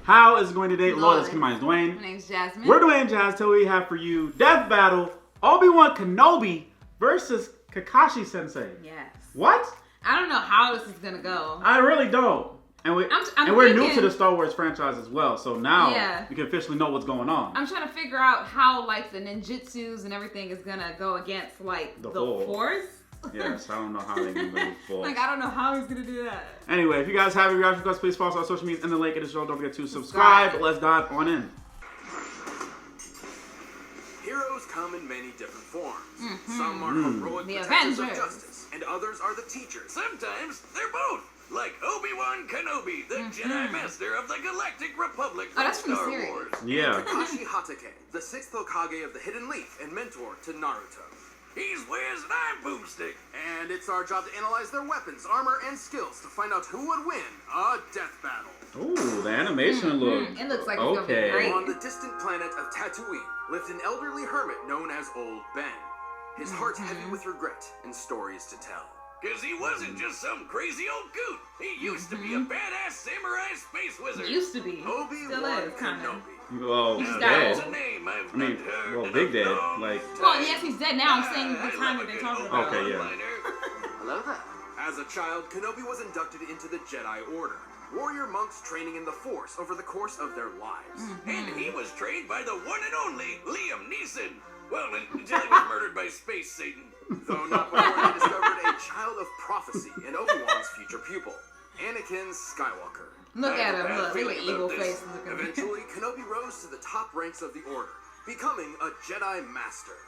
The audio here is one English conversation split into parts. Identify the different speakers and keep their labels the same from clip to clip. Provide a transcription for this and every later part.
Speaker 1: How is it going today? Lord, let's my name's Dwayne.
Speaker 2: My name's Jasmine.
Speaker 1: We're Dwayne Jazz. Till we have for you Death Battle Obi-Wan Kenobi versus Kakashi Sensei.
Speaker 2: Yes.
Speaker 1: What?
Speaker 2: I don't know how this is gonna go.
Speaker 1: I really don't. And we're new to the Star Wars franchise as well, so now we can officially know what's going on.
Speaker 2: I'm trying to figure out how like the ninjutsus and everything is gonna go against like the Force.
Speaker 1: Yes, I don't know how they're gonna do Force.
Speaker 2: Like I don't know how he's gonna do that.
Speaker 1: Anyway, if you guys have any reaction requests, please follow us on social media in the link in the show. Don't forget to subscribe. But let's dive on in.
Speaker 3: Heroes come in many different forms. Some are heroic protectors of justice, and others are the teachers.
Speaker 4: Sometimes they're both. Like Obi-Wan Kenobi, the Jedi Master of the Galactic Republic from Star Wars.
Speaker 1: Yeah.
Speaker 3: Kakashi Hatake, the 6th Hokage of the Hidden Leaf and mentor to Naruto.
Speaker 4: He's wears an iron boomstick.
Speaker 3: And it's our job to analyze their weapons, armor, and skills to find out who would win a death battle.
Speaker 1: Ooh, the animation look.
Speaker 2: It looks like it's gonna be great.
Speaker 3: On the distant planet of Tatooine lived an elderly hermit known as Old Ben. His heart heavy with regret and stories to tell.
Speaker 4: Because he wasn't just some crazy old coot. He used to be a badass samurai space wizard.
Speaker 2: Used to be.
Speaker 3: Obi-Wan Kenobi.
Speaker 1: Well,
Speaker 2: he's
Speaker 1: dead.
Speaker 4: A name I've heard
Speaker 1: well, big dead. Like.
Speaker 2: Well, yes, he's dead now. I'm saying the time that they're talking about.
Speaker 1: Okay, yeah.
Speaker 3: Hello there. As a child, Kenobi was inducted into the Jedi Order. Warrior monks training in the Force over the course of their lives.
Speaker 4: And he was trained by the one and only Liam Neeson. Well, until he was murdered by Space Satan.
Speaker 3: Though not before they discovered a child of prophecy in Obi-Wan's future pupil, Anakin Skywalker.
Speaker 2: Look at him, look at evil face.
Speaker 3: Eventually, Kenobi rose to the top ranks of the Order, becoming a Jedi Master.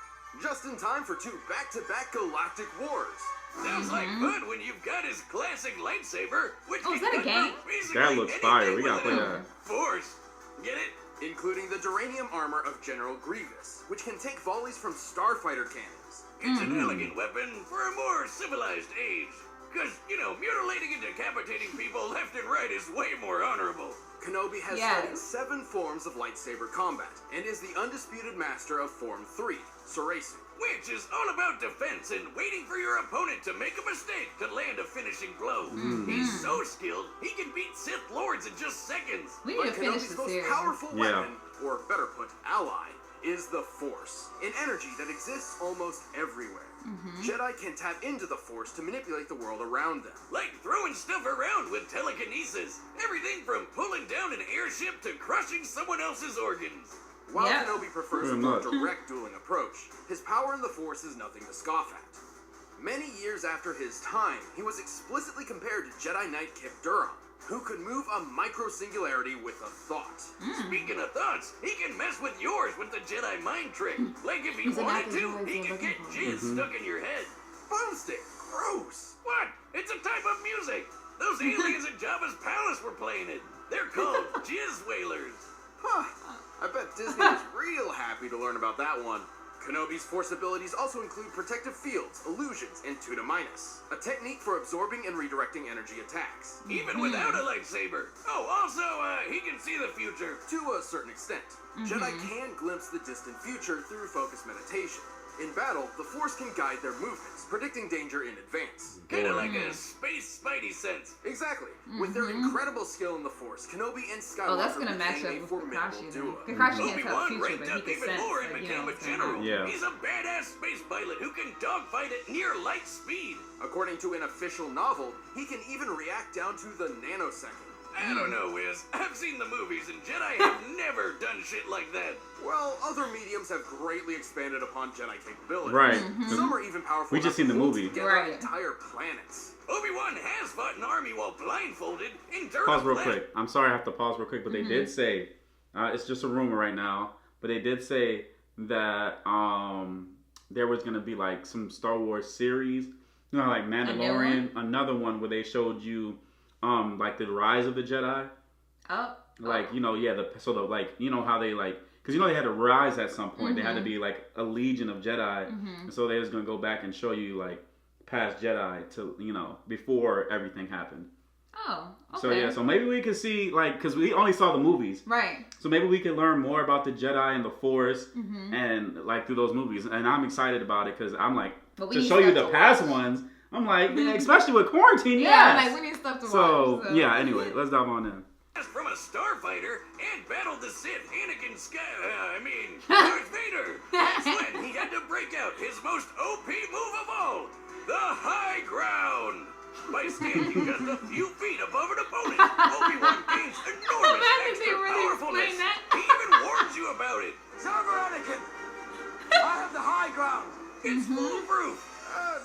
Speaker 3: Just in time for 2 back-to-back galactic wars.
Speaker 4: Sounds like fun when you've got his classic lightsaber, which
Speaker 2: is that a game?
Speaker 1: That looks fire. We gotta play that.
Speaker 4: Force. Get it?
Speaker 3: Including the duranium armor of General Grievous, which can take volleys from starfighter cannons.
Speaker 4: It's an elegant weapon for a more civilized age. Because, mutilating and decapitating people left and right is way more honorable.
Speaker 3: Kenobi has studied 7 forms of lightsaber combat, and is the undisputed master of Form 3, Soresu.
Speaker 4: Which is all about defense and waiting for your opponent to make a mistake to land a finishing blow. He's so skilled, he can beat Sith Lords in just seconds.
Speaker 2: We need to finish
Speaker 3: Kenobi's
Speaker 2: this
Speaker 3: most
Speaker 2: series.
Speaker 3: powerful weapon, or better put, ally, is the Force, an energy that exists almost everywhere. Jedi can tap into the Force to manipulate the world around them.
Speaker 4: Like throwing stuff around with telekinesis. Everything from pulling down an airship to crushing someone else's organs.
Speaker 3: While Kenobi prefers a more direct dueling approach, his power in the Force is nothing to scoff at. Many years after his time, he was explicitly compared to Jedi Knight Kip Durham, who could move a micro-singularity with a thought.
Speaker 4: Speaking of thoughts, he can mess with yours with the Jedi mind trick. Like if he wanted to, he can get jizz stuck in your head.
Speaker 3: Boomstick! Gross!
Speaker 4: What? It's a type of music. Those aliens at Jabba's palace were playing it. They're called jizz whalers.
Speaker 3: Huh. I bet Disney was real happy to learn about that one. Kenobi's Force abilities also include protective fields, illusions, and Tuda Minus, a technique for absorbing and redirecting energy attacks.
Speaker 4: Even without a lightsaber. Oh, also, he can see the future.
Speaker 3: To a certain extent. Jedi can glimpse the distant future through focused meditation. In battle, the Force can guide their movements, predicting danger in advance.
Speaker 4: Kinda like a space spidey sense.
Speaker 3: Exactly. With their incredible skill in the Force, Kenobi and Skywalker
Speaker 2: that's gonna match up with Kakashi. Kakashi can't tell the future, but he can sense,
Speaker 4: more and became a general. He's a badass space pilot who can dogfight at near light speed.
Speaker 3: According to an official novel, he can even react down to the nanosecond.
Speaker 4: I don't know, Wiz. I've seen the movies, and Jedi have never done shit like that.
Speaker 3: Well, other mediums have greatly expanded upon Jedi capabilities.
Speaker 1: Right.
Speaker 3: Some are even powerful.
Speaker 1: We just seen the movie.
Speaker 3: Entire planets.
Speaker 4: Obi-Wan has fought an army while blindfolded in dirt.
Speaker 1: Pause real quick. I'm sorry I have to pause real quick, but they did say, it's just a rumor right now, but they did say that there was going to be like some Star Wars series, like Mandalorian, another one where they showed you like the rise of the Jedi. Like, how they like, because they had to rise at some point. They had to be like a legion of Jedi. And so they was going to go back and show you like past Jedi to, before everything happened.
Speaker 2: Oh, okay.
Speaker 1: So maybe we could see, like, because we only saw the movies.
Speaker 2: Right.
Speaker 1: So maybe we could learn more about the Jedi and the Force and, like, through those movies. And I'm excited about it because I'm like, to show you the past ones, I'm like, especially with quarantine,
Speaker 2: I'm like, we need stuff to watch.
Speaker 1: So, yeah, anyway, let's dive on in.
Speaker 4: from a starfighter and battled the Sith Darth Vader. That's when he had to break out his most OP move of all, the high ground. By standing just a few feet above an opponent, Obi-Wan gains enormous extra powerfulness. He even warns you about it.
Speaker 3: Server Anakin, I have the high ground.
Speaker 4: It's foolproof.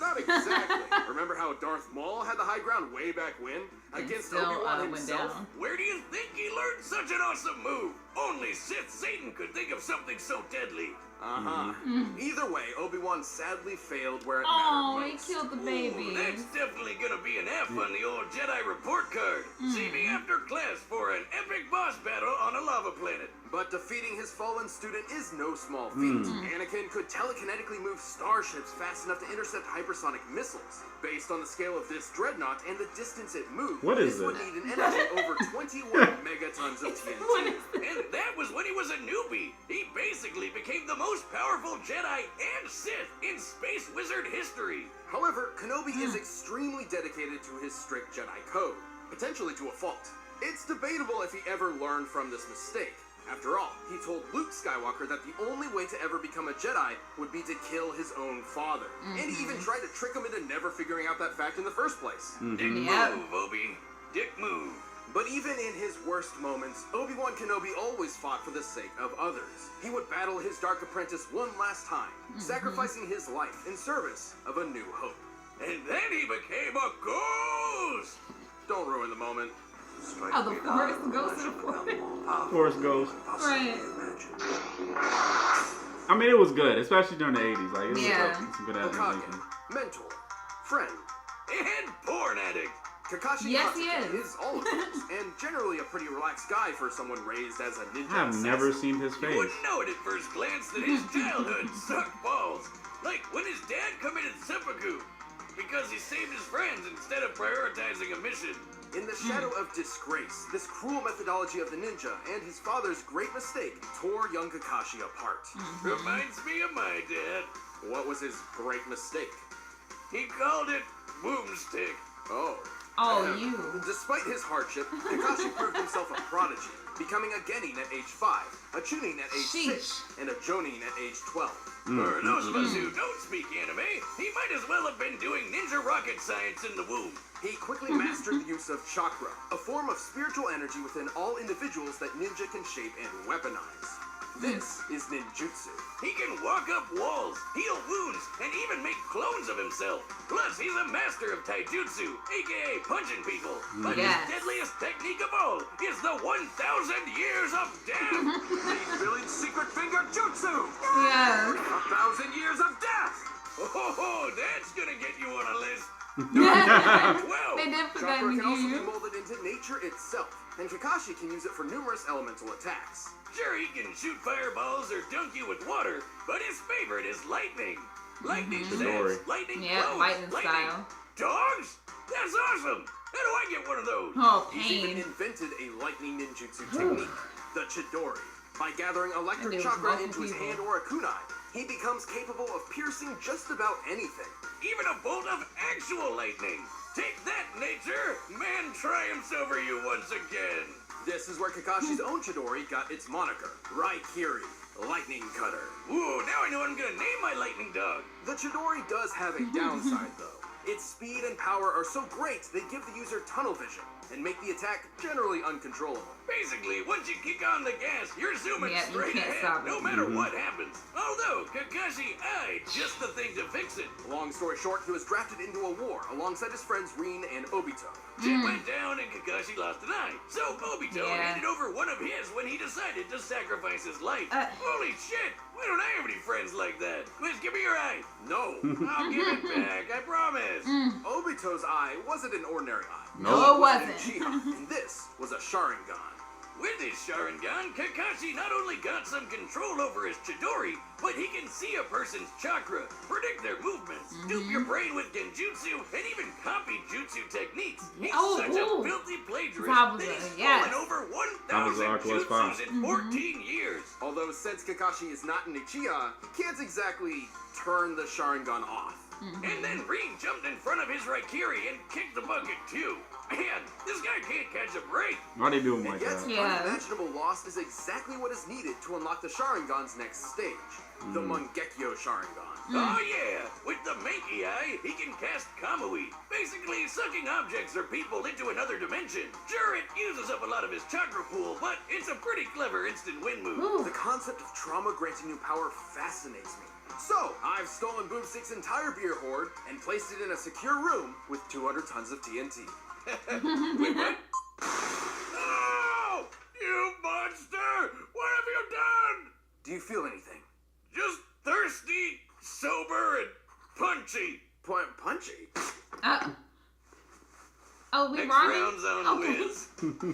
Speaker 3: Not exactly. Remember how Darth Maul had the high ground way back when? Against Obi-Wan himself?
Speaker 4: Where do you think he learned such an awesome move? Only Sith Satan could think of something so deadly.
Speaker 3: Either way, Obi-Wan sadly failed where it
Speaker 2: mattered
Speaker 3: most.
Speaker 2: He killed the baby.
Speaker 4: That's definitely gonna be an F on the old Jedi report card. See me after class for an epic boss battle on a lava planet.
Speaker 3: But defeating his fallen student is no small feat. Anakin could telekinetically move starships fast enough to intercept hypersonic missiles. Based on the scale of this dreadnought and the distance it moved, this would need an energy over 21 megatons of TNT.
Speaker 4: And that was when he was a newbie. He basically became the most powerful Jedi and Sith in Space Wizard history.
Speaker 3: However, Kenobi is extremely dedicated to his strict Jedi code, potentially to a fault. It's debatable if he ever learned from this mistake. After all, he told Luke Skywalker that the only way to ever become a Jedi would be to kill his own father. And he even tried to trick him into never figuring out that fact in the first place.
Speaker 4: Dick move, Obi. Dick move.
Speaker 3: But even in his worst moments, Obi-Wan Kenobi always fought for the sake of others. He would battle his dark apprentice one last time, sacrificing his life in service of a new hope.
Speaker 4: And then he became a ghost!
Speaker 3: Don't ruin the moment.
Speaker 2: Oh, the forest goes to the forest.
Speaker 1: Forest goes.
Speaker 2: Right.
Speaker 1: I mean, it was good, especially during the 80s. Like, it was some good animation.
Speaker 3: Mentor, friend,
Speaker 4: and porn addict.
Speaker 3: Kakashi Hatake is all of those, and generally a pretty relaxed guy for someone raised as a ninja
Speaker 1: I've never seen his face.
Speaker 4: You wouldn't know it at first glance that his childhood sucked balls. Like when his dad committed seppuku because he saved his friends instead of prioritizing a mission.
Speaker 3: In the shadow of disgrace, this cruel methodology of the ninja and his father's great mistake tore young Kakashi apart.
Speaker 4: Reminds me of my dad.
Speaker 3: What was his great mistake?
Speaker 4: He called it boomstick.
Speaker 3: Despite his hardship, Kakashi proved himself a prodigy, becoming a Genin at age 5, a Chunin at age 6, and a Jonin at age 12.
Speaker 4: For those of us who don't speak anime, he might as well have been doing ninja rocket science in the womb.
Speaker 3: He quickly mastered the use of chakra, a form of spiritual energy within all individuals that ninja can shape and weaponize. This is ninjutsu.
Speaker 4: He can walk up walls, heal wounds, and even make clones of himself. Plus, he's a master of taijutsu, aka punching people. But his deadliest technique of all is the 1,000 years of death.
Speaker 3: The village secret finger jutsu.
Speaker 2: Yes.
Speaker 3: 1,000 years of death.
Speaker 4: Oh, that's gonna get you on a list.
Speaker 3: Well,
Speaker 2: they did put that
Speaker 3: chakra
Speaker 2: in
Speaker 3: can also be molded into nature itself, and Kakashi can use it for numerous elemental attacks.
Speaker 4: Sure, he can shoot fireballs or dunk you with water, but his favorite is lightning. Lightning says, lightning blows,
Speaker 2: lightning style.
Speaker 4: Dogs? That's awesome! How do I get one of those?
Speaker 2: Oh,
Speaker 3: He's even invented a lightning ninjutsu technique, the Chidori. By gathering electric chakra into his hand or a kunai, he becomes capable of piercing just about anything.
Speaker 4: Even a bolt of actual lightning. Take that, nature! Man triumphs over you once again.
Speaker 3: This is where Kakashi's own Chidori got its moniker, Raikiri, Lightning Cutter.
Speaker 4: Ooh, now I know what I'm gonna name my lightning dog.
Speaker 3: The Chidori does have a downside, though. Its speed and power are so great, they give the user tunnel vision and make the attack generally uncontrollable.
Speaker 4: Basically, once you kick on the gas, you're zooming straight ahead, no matter what happens. Although, Kakashi eyed just the thing to fix it.
Speaker 3: Long story short, he was drafted into a war alongside his friends Rin and Obito.
Speaker 4: Shit went down and Kakashi lost an eye. So Obito handed over one of his when he decided to sacrifice his life. Holy shit! Why don't I have any friends like that? Quiz, give me your eye.
Speaker 3: No.
Speaker 4: I'll give it back, I promise.
Speaker 3: Obito's eye wasn't an ordinary eye.
Speaker 2: No, it wasn't.
Speaker 3: And this was a Sharingan.
Speaker 4: With his Sharingan, Kakashi not only got some control over his Chidori, but he can see a person's chakra, predict their movements, dupe your brain with genjutsu, and even copy jutsu techniques. He's such a filthy plagiarist that he's stolen over 1,000 jutsus in 14 years.
Speaker 3: Although since Kakashi is not an Uchiha, he can't exactly turn the Sharingan off.
Speaker 4: And then Rin jumped in front of his Raikiri and kicked the bucket too. Man, this guy can't catch a break.
Speaker 1: Why they do him like
Speaker 3: And yet,
Speaker 1: that?
Speaker 2: Yeah.
Speaker 3: unimaginable loss is exactly what is needed to unlock the Sharingan's next stage, the Mangekyo Sharingan.
Speaker 4: Oh yeah, with the Mankey Eye, he can cast Kamui, basically sucking objects or people into another dimension. Sure, it uses up a lot of his chakra pool, but it's a pretty clever instant win move.
Speaker 2: Ooh.
Speaker 3: The concept of trauma granting new power fascinates me. So, I've stolen Boomstick's entire beer hoard and placed it in a secure room with 200 tons of TNT.
Speaker 4: Wait, what? No! You monster! What have you done?
Speaker 3: Do you feel anything?
Speaker 4: Just thirsty, sober, and punchy.
Speaker 3: Punchy?
Speaker 2: Oh, we
Speaker 4: Next
Speaker 2: running?
Speaker 4: round's on Wiz.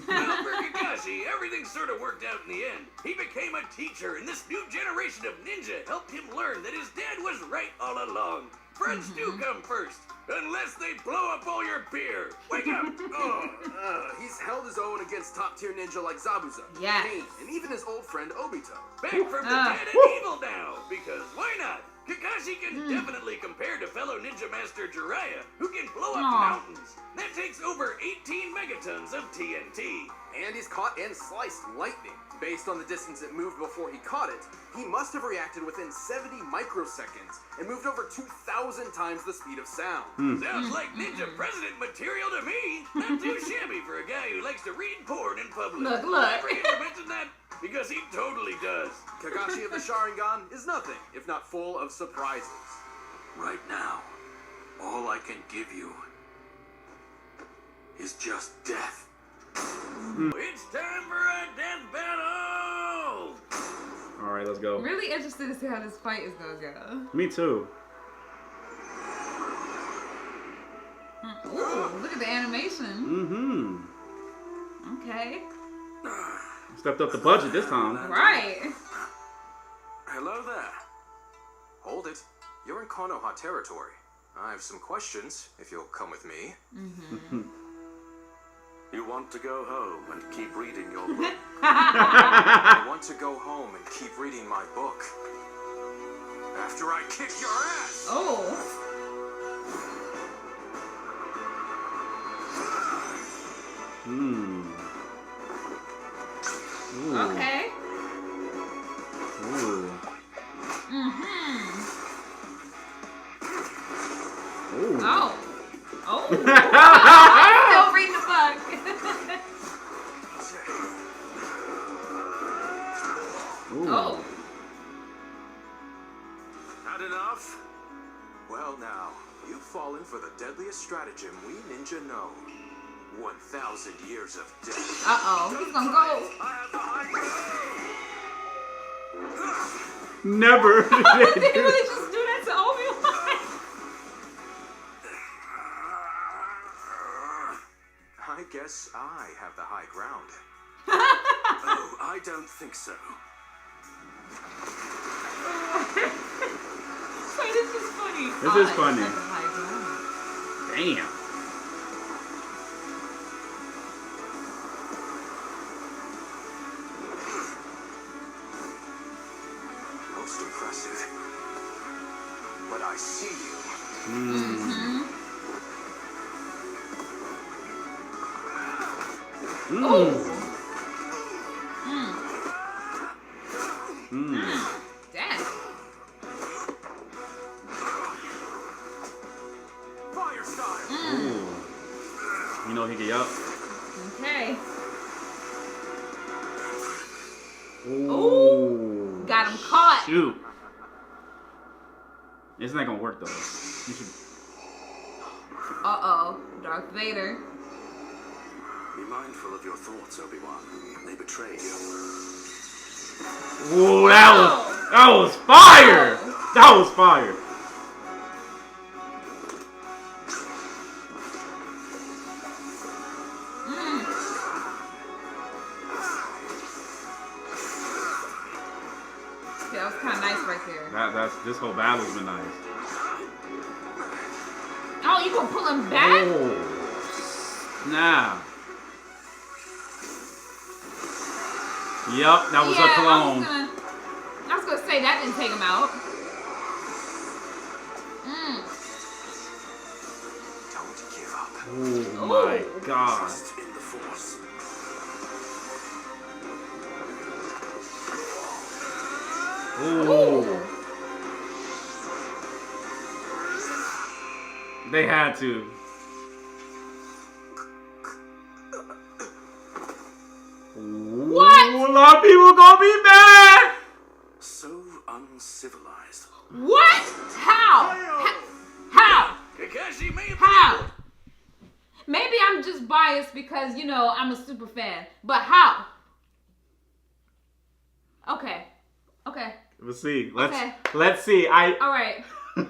Speaker 4: Well, for Kakashi, everything sort of worked out in the end. He became a teacher, and this new generation of ninja helped him learn that his dad was right all along. Friends do come first, unless they blow up all your beer. Wake up!
Speaker 3: He's held his own against top-tier ninja like Zabuza,
Speaker 2: Yeah.
Speaker 3: Pain, and even his old friend Obito.
Speaker 4: Back from the dead and evil now, because why not? Kakashi can definitely compare to fellow ninja master Jiraiya, who can blow up mountains. That takes over 18 megatons of TNT.
Speaker 3: And he's caught and sliced lightning. Based on the distance it moved before he caught it, he must have reacted within 70 microseconds and moved over 2,000 times the speed of sound.
Speaker 4: Sounds like ninja president material to me. Not too shabby for a guy who likes to read porn in public.
Speaker 2: Look.
Speaker 4: I forget to mention that because he totally does.
Speaker 3: Kakashi of the Sharingan is nothing if not full of surprises.
Speaker 5: Right now, all I can give you is just death.
Speaker 4: It's time for a death battle!
Speaker 1: All right, let's go.
Speaker 2: Really interested to see how this fight is gonna go.
Speaker 1: Me too.
Speaker 2: Ooh, look at the animation.
Speaker 1: Mm-hmm.
Speaker 2: Okay.
Speaker 1: Stepped up the budget this time.
Speaker 2: Right.
Speaker 5: Hello there. Hold it. You're in Konoha territory. I have some questions, if you'll come with me. You want to go home and keep reading your book? I want to go home and keep reading my book. After I kick your ass!
Speaker 2: Oh.
Speaker 1: Ooh.
Speaker 2: Okay.
Speaker 1: Ooh. Ooh.
Speaker 2: Oh. Oh. I'm still reading the book.
Speaker 1: Ooh.
Speaker 2: Oh.
Speaker 5: Had enough? Well now, you've fallen for the deadliest stratagem we ninja know. 1,000 years of death.
Speaker 2: Uh-oh. He's gonna go.
Speaker 5: I have the high ground.
Speaker 1: Never.
Speaker 2: Did he really just do that to Obi-Wan?
Speaker 5: I guess I have the high ground. Oh, I don't think so.
Speaker 2: Wait, this is funny.
Speaker 1: This is funny.
Speaker 2: That's a high ground.
Speaker 1: Damn.
Speaker 5: Most impressive. But I see you.
Speaker 2: Damn.
Speaker 5: Fire style.
Speaker 1: Ooh. You know he get up.
Speaker 2: Okay.
Speaker 1: Ooh.
Speaker 2: Got him caught.
Speaker 1: Shoot. It's not gonna work though. You should.
Speaker 2: Uh-oh. Darth Vader.
Speaker 5: Be mindful of your thoughts, Obi-Wan. They betrayed you.
Speaker 1: Ooh, that was fire. That was fire.
Speaker 2: Yeah, that was kind of nice right there.
Speaker 1: That's this whole battle's been nice.
Speaker 2: Oh, you gonna pull him back?
Speaker 1: Oh. Nah. Yep, that was a clone.
Speaker 2: I was gonna say that didn't take him out.
Speaker 5: Don't give up.
Speaker 1: Oh my god.
Speaker 5: Trust in the Force.
Speaker 1: Ooh. They had to.
Speaker 2: What?
Speaker 1: Ooh, a lot of people gonna be mad.
Speaker 5: So uncivilized.
Speaker 2: What? How? How?
Speaker 4: Kakashi may have
Speaker 2: How? Maybe I'm just biased because, you know, I'm a super fan. But how? Okay. Okay.
Speaker 1: Let's see.
Speaker 2: Okay.
Speaker 1: Let's see.
Speaker 2: All right. Let's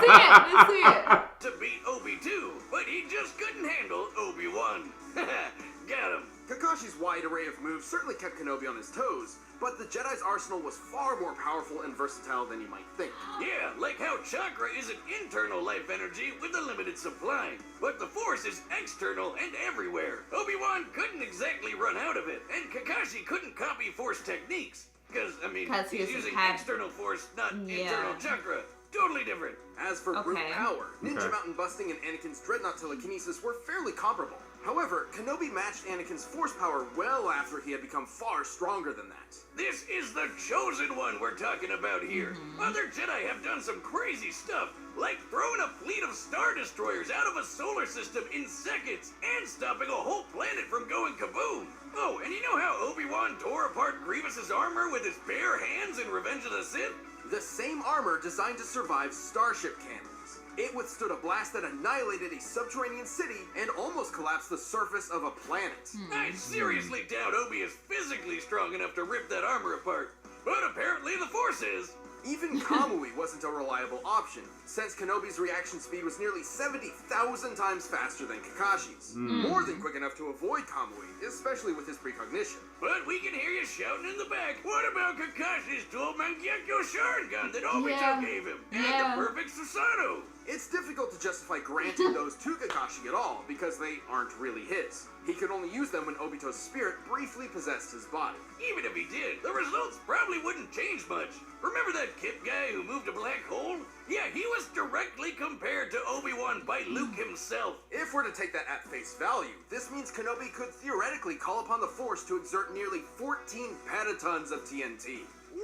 Speaker 2: see it. Let's see it.
Speaker 4: to beat Obi too, but he just couldn't handle Obi-Wan. Got him.
Speaker 3: Kakashi's wide array of moves certainly kept Kenobi on his toes, but the Jedi's arsenal was far more powerful and versatile than you might think.
Speaker 4: Yeah, like how chakra is an internal life energy with a limited supply, but the Force is external and everywhere. Obi-Wan couldn't exactly run out of it, and Kakashi couldn't copy Force techniques. Because, I mean,
Speaker 2: 'Cause
Speaker 4: he's
Speaker 2: he
Speaker 4: using
Speaker 2: had-
Speaker 4: external Force, not
Speaker 2: Yeah.
Speaker 4: internal chakra. Totally different.
Speaker 3: As for brute
Speaker 2: Okay.
Speaker 3: power, Ninja
Speaker 1: Okay.
Speaker 3: Mountain busting and Anakin's Dreadnought telekinesis were fairly comparable. However, Kenobi matched Anakin's force power well after he had become far stronger than that.
Speaker 4: This is the chosen one we're talking about here. Other Jedi have done some crazy stuff, like throwing a fleet of Star Destroyers out of a solar system in seconds and stopping a whole planet from going kaboom. Oh, and you know how Obi-Wan tore apart Grievous's armor with his bare hands in Revenge of the Sith?
Speaker 3: The same armor designed to survive starship cannons. It withstood a blast that annihilated a subterranean city and almost collapsed the surface of a planet.
Speaker 4: I seriously doubt Obi is physically strong enough to rip that armor apart. But apparently the Force is.
Speaker 3: Even Kamui wasn't a reliable option, since Kenobi's reaction speed was nearly 70,000 times faster than Kakashi's. More than quick enough to avoid Kamui, especially with his precognition.
Speaker 4: But we can hear you shouting in the back. What about Kakashi's dual Mangekyo Sharingan that Obito
Speaker 2: Yeah.
Speaker 4: gave him?
Speaker 2: Yeah.
Speaker 4: And the perfect Susanoo?
Speaker 3: It's difficult to justify granting those to Kakashi at all, because they aren't really his. He could only use them when Obito's spirit briefly possessed his body.
Speaker 4: Even if he did, the results probably wouldn't change much. Remember that Kip guy who moved a black hole? Yeah, he was directly compared to Obi-Wan by Luke himself.
Speaker 3: If we're to take that at face value, this means Kenobi could theoretically call upon the Force to exert nearly 14 petatons of TNT.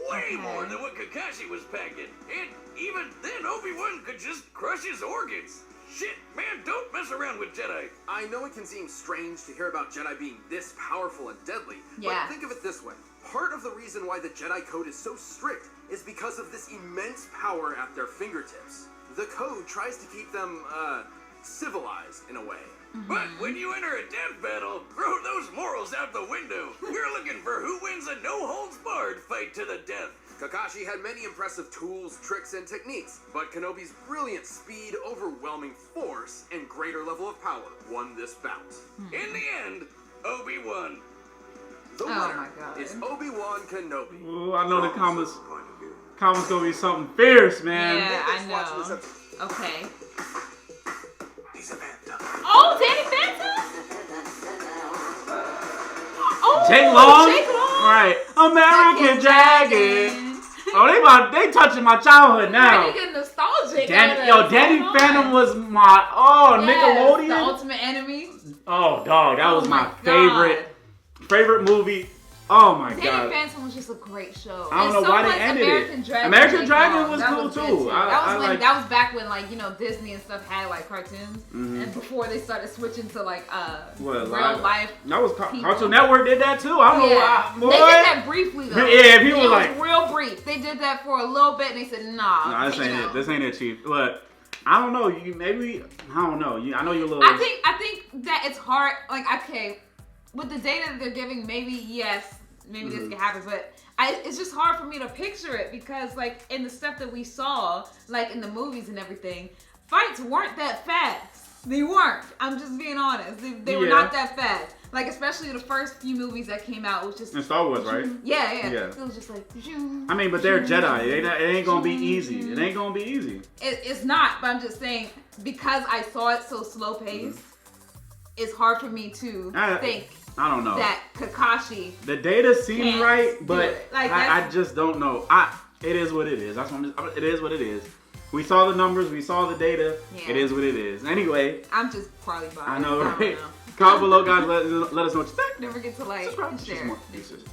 Speaker 4: Way more than what Kakashi was packing. And even then, Obi-Wan could just crush his organs. Shit, man, don't mess around with Jedi.
Speaker 3: I know it can seem strange to hear about Jedi being this powerful and deadly,
Speaker 2: Yeah.
Speaker 3: but think of it this way. Part of the reason why the Jedi Code is so strict is because of this immense power at their fingertips. The Code tries to keep them, civilized in a way.
Speaker 4: But when you enter a death battle, throw those morals out the window. We're looking for who wins a no-holds-barred fight to the death.
Speaker 3: Kakashi had many impressive tools, tricks, and techniques, but Kenobi's brilliant speed, overwhelming force, and greater level of power won this bout.
Speaker 4: In the end, Obi won.
Speaker 3: The
Speaker 2: Oh
Speaker 3: winner
Speaker 2: my God.
Speaker 3: is Obi-Wan Kenobi.
Speaker 1: Ooh, I know the comments.
Speaker 5: Point of view.
Speaker 1: Comments gonna be something fierce, man.
Speaker 2: Yeah, I
Speaker 3: Thanks for watching this
Speaker 2: know.
Speaker 3: episode.
Speaker 2: Okay.
Speaker 5: He's a phantom.
Speaker 2: Oh, Danny Phantom? Oh,
Speaker 1: Jake Long?
Speaker 2: Jake Long.
Speaker 1: Right. American Dragon. Oh, they touching my childhood now.
Speaker 2: You getting nostalgic.
Speaker 1: Danny Phantom was my
Speaker 2: The
Speaker 1: Nickelodeon.
Speaker 2: Ultimate Enemy.
Speaker 1: Oh, dog, that was
Speaker 2: Oh
Speaker 1: my
Speaker 2: God.
Speaker 1: favorite movie. Oh my
Speaker 2: Danny
Speaker 1: god.
Speaker 2: Phantom was just a great show.
Speaker 1: I don't
Speaker 2: And
Speaker 1: know why
Speaker 2: so
Speaker 1: they
Speaker 2: was
Speaker 1: ended
Speaker 2: American
Speaker 1: it.
Speaker 2: Dragon.
Speaker 1: American
Speaker 2: Jake
Speaker 1: Dragon
Speaker 2: Long.
Speaker 1: was
Speaker 2: That
Speaker 1: cool
Speaker 2: good
Speaker 1: too.
Speaker 2: That was back when, like, you know, Disney and stuff had like cartoons, and before they started switching to like real life.
Speaker 1: That was
Speaker 2: people.
Speaker 1: Cartoon Network did that too. I don't know why.
Speaker 2: They did that briefly though.
Speaker 1: Yeah, people
Speaker 2: it
Speaker 1: were
Speaker 2: was
Speaker 1: like,
Speaker 2: real brief. They did that for a little bit, and they said, "Nah,
Speaker 1: "No, this ain't it. This ain't it, Chief." But I don't know. I don't know. I know you're a little.
Speaker 2: I think that it's hard. Like, okay, with the data that they're giving, maybe yes, maybe this can happen, but it's just hard for me to picture it because, like, in the stuff that we saw, like in the movies and everything, fights weren't that fast. They weren't. I'm just being honest. They were not that fast. Like, especially the first few movies that came out, was just
Speaker 1: in Star Wars, right?
Speaker 2: Yeah.
Speaker 1: Yeah.
Speaker 2: It was just like.
Speaker 1: I mean, but they're Jedi. It ain't gonna be easy. It ain't gonna be easy.
Speaker 2: It's not, but I'm just saying because I saw it so slow paced, it's hard for me to think.
Speaker 1: I don't know.
Speaker 2: That Kakashi.
Speaker 1: The data seems
Speaker 2: can't
Speaker 1: right,
Speaker 2: do
Speaker 1: but
Speaker 2: it. Like,
Speaker 1: I just don't know. It is what it is. It is what it is. We saw the numbers. We saw the data.
Speaker 2: Yeah.
Speaker 1: It is what it is. Anyway.
Speaker 2: I'm just probably biased.
Speaker 1: I know, right?
Speaker 2: don't know.
Speaker 1: Comment below, guys. Let us know what you think.
Speaker 2: Don't forget to like
Speaker 1: Subscribe.
Speaker 2: and share.
Speaker 1: More. Deuces.